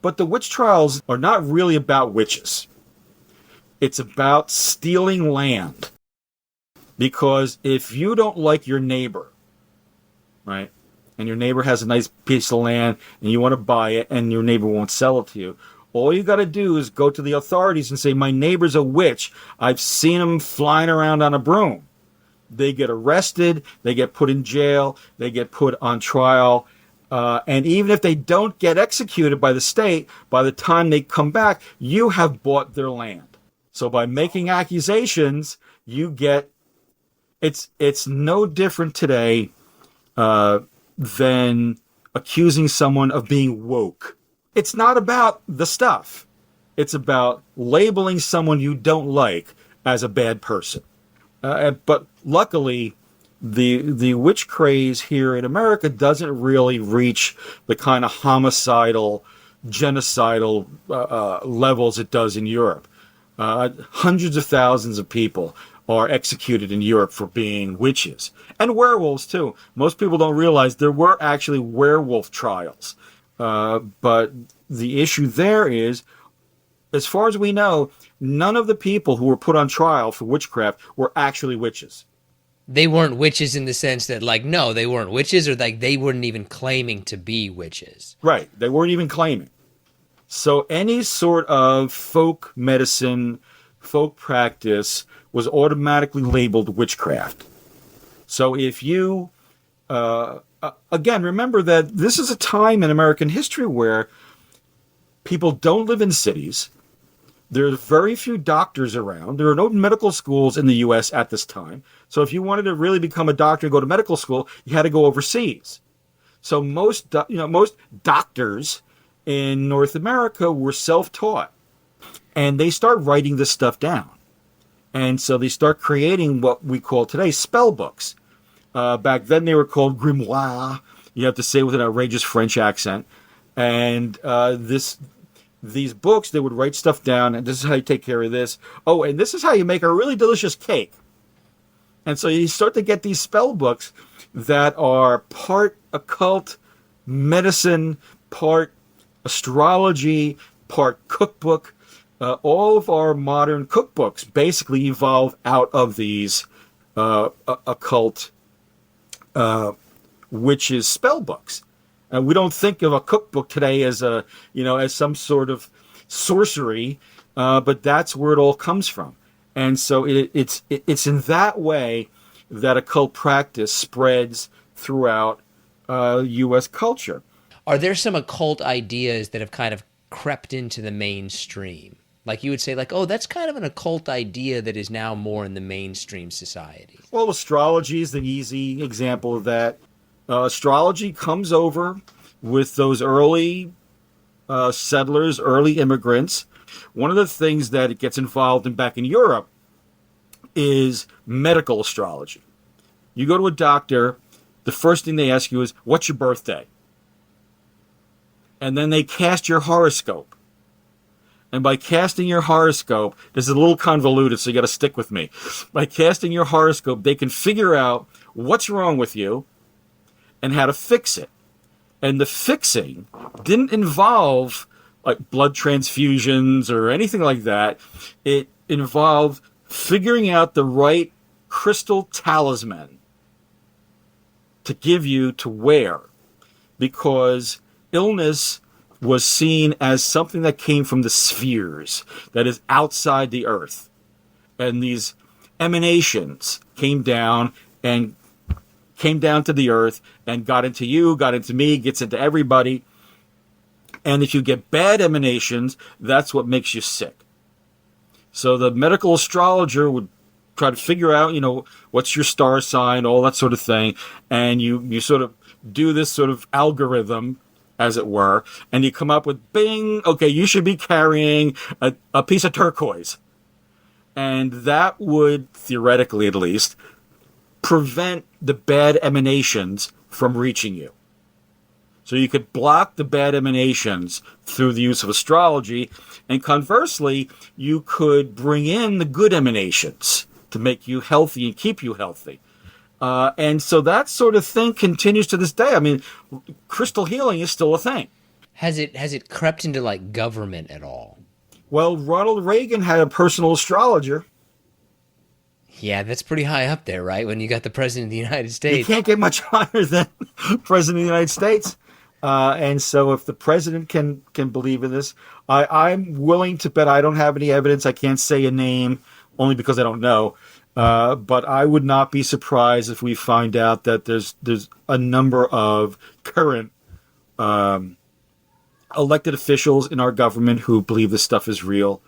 But the witch trials are not really about witches. It's about stealing land. Because if you don't like your neighbor, right, and your neighbor has a nice piece of land and you want to buy it and your neighbor won't sell it to you, all you got to do is go to the authorities and say, my neighbor's a witch. I've seen him flying around on a broom. They get arrested. They get put in jail. They get put on trial. And even if they don't get executed by the state, by the time they come back, you have bought their land. So by making accusations, you get... It's no different today than accusing someone of being woke. It's not about the stuff. It's about labeling someone you don't like as a bad person. But luckily, the witch craze here in America doesn't really reach the kind of homicidal, genocidal levels it does in Europe. Hundreds of thousands of people are executed in Europe for being witches. And werewolves, too. Most people don't realize there were actually werewolf trials. But the issue there is, as far as we know, none of the people who were put on trial for witchcraft were actually witches. They weren't witches in the sense that, like, no, they weren't witches, or like they weren't even claiming to be witches. Right. They weren't even claiming. So any sort of folk medicine, folk practice was automatically labeled witchcraft. So if you, again, remember that this is a time in American history where people don't live in cities. There's very few doctors around. There are no medical schools in the U.S. at this time. So if you wanted to really become a doctor and go to medical school, you had to go overseas. So most doctors in North America were self-taught. And they start writing this stuff down. And so they start creating what we call today spell books. Back then they were called grimoire. You have to say with an outrageous French accent. And these books, they would write stuff down, and this is how you take care of this. Oh, and this is how you make a really delicious cake. And so you start to get these spell books that are part occult medicine, part astrology, part cookbook. All of our modern cookbooks basically evolve out of these occult witches spell books. And we don't think of a cookbook today as as some sort of sorcery, but that's where it all comes from. And so it's in that way that occult practice spreads throughout U.S. culture. Are there some occult ideas that have kind of crept into the mainstream? Like you would say, like, oh, that's kind of an occult idea that is now more in the mainstream society. Well, astrology is the easy example of that. Astrology comes over with those early settlers, early immigrants. One of the things that it gets involved in back in Europe is medical astrology. You go to a doctor, the first thing they ask you is, what's your birthday? And then they cast your horoscope. And by casting your horoscope, this is a little convoluted, so you got to stick with me. By casting your horoscope, they can figure out what's wrong with you and how to fix it. And the fixing didn't involve like blood transfusions or anything like that. It involved figuring out the right crystal talisman to give you to wear, because illness was seen as something that came from the spheres, that is outside the earth. And these emanations came down to the earth and got into you, got into me, gets into everybody. And if you get bad emanations, that's what makes you sick. So the medical astrologer would try to figure out, what's your star sign, all that sort of thing. And you sort of do this sort of algorithm, as it were, and you come up with, bing, okay, you should be carrying a piece of turquoise. And that would, theoretically at least, prevent the bad emanations from reaching you. So you could block the bad emanations through the use of astrology, and conversely, you could bring in the good emanations to make you healthy and keep you healthy. And so that sort of thing continues to this day. I mean, crystal healing is still a thing. Has it crept into like government at all? Well, Ronald Reagan had a personal astrologer. Yeah, that's pretty high up there, right? When you got the president of the United You States. can't get much higher than President of the United States. And so if the president can believe in this, I'm willing to bet. I don't have any evidence. I can't say a name only because I don't know. But I would not be surprised if we find out that there's a number of current elected officials in our government who believe this stuff is real.